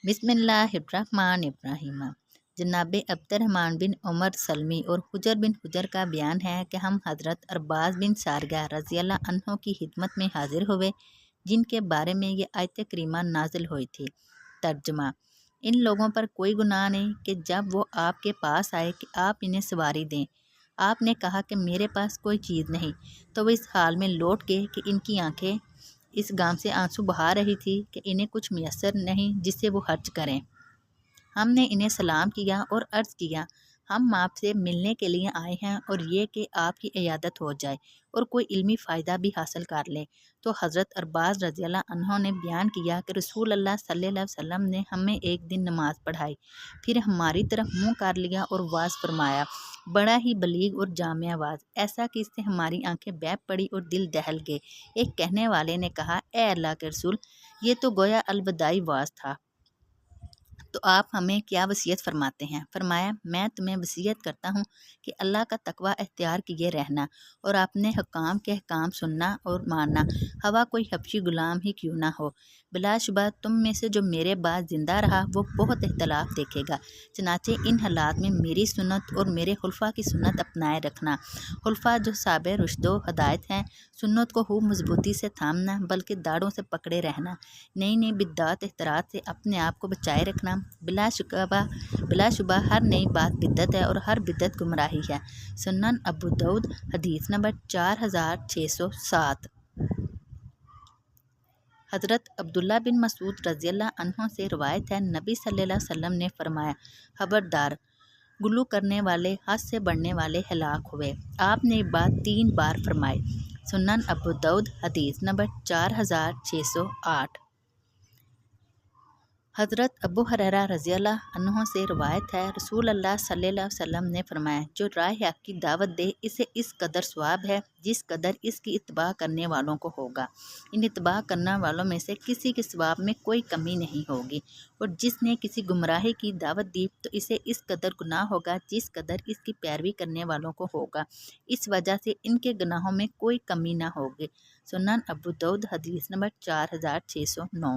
बिस्मिल्लाहिर्रहमानिर्रहीम। जनाब अब्दुर्रहमान बिन उमर सलमी और हुजर बिन हुजर का बयान है कि हम हज़रत अब्बास बिन सारगा रज़ियल्लाहु अन्हु की खिदमत में हाजिर हुए, जिनके बारे में ये आयत करीमा नाजिल हुई थी। तर्जुमा: इन लोगों पर कोई गुनाह नहीं कि जब वो आपके पास आए कि आप इन्हें सवारी दें, आपने कहा कि मेरे पास कोई चीज़ नहीं, तो वो इस हाल में लौट गए कि इनकी आंखें इस गाम से आंसू बहा रही थी कि इन्हें कुछ मैसर नहीं जिससे वो हज करें। हमने इन्हें सलाम किया और अर्ज़ किया, हम आपसे मिलने के लिए आए हैं और ये कि आपकी इयादत हो जाए और कोई इल्मी फ़ायदा भी हासिल कर ले। तो हज़रत अब्बास रज़ियल्लाहु अन्हु ने बयान किया कि रसूल अल्लाह सल्लल्लाहु अलैहि वसल्लम ने हमें एक दिन नमाज पढ़ाई, फिर हमारी तरफ मुँह कर लिया और वाज़ फरमाया, बड़ा ही बलीग और जामिया वाज़, ऐसा कि इससे हमारी आंखें बैप पड़ी और दिल दहल गए। एक कहने वाले ने कहा, ए अल्लाह के रसूल, ये तो गोया अलविदाई वाज़ था, तो आप हमें क्या वसीयत फरमाते हैं? फरमाया, मैं तुम्हें वसीयत करता हूँ कि अल्लाह का तकवा इख्तियार किए रहना और अपने हुक्काम के अहकाम सुनना और मानना, हवा कोई हबशी गुलाम ही क्यों ना हो। बिलाशुबा तुम में से जो मेरे बाद ज़िंदा रहा वो बहुत इख्तलाफ देखेगा, चनाचे इन हालात में मेरी सुन्नत और मेरे खुलफा की सुन्नत अपनाए रखना। खुलफा जो साबे रुश्दो हदायत हैं, सुन्नत को खूब मजबूती से थामना बल्कि दाढ़ों से पकड़े रहना, नई नई बिद्दात इख्तरात से अपने आप को बचाए रखना। बिलाशुबा हर नई बात बिद्दत है और हर बिद्दत गुमराही है। सुनन अबू दाऊद हदीस नंबर 4607। हज़रत अब्दुल्ला बिन मसूद रज़ियल्लाहु अन्हु से रवायत है, नबी सल्लल्लाहु अलैहि वसल्लम ने फरमाया, खबरदार, गुलू करने वाले, हद से बढ़ने वाले हलाक हुए। आपने ये बात 3 बार फरमाई। सुनन अबू दाऊद हदीस नंबर 4608। हज़रत अबू हुरैरा रज़ियल्लाहु अन्हु से रवायत है, रसूल अल्लाह सल्लल्लाहु अलैहि वसल्लम ने फरमाया, जो राह हक़ की दावत दे इसे इस कदर सवाब है जिस कदर इसकी इत्तबा करने वालों को होगा। इन इत्तबा करने वालों में से किसी के सवाब में कोई कमी नहीं होगी, और जिसने किसी गुमराही की दावत दी तो इसे इस कदर गुनाह होगा जिस कदर इसकी पैरवी करने वालों को होगा। इस वजह से इनके गुनाहों में कोई कमी ना होगी। सुनन अबू दाऊद हदीस नंबर 4609।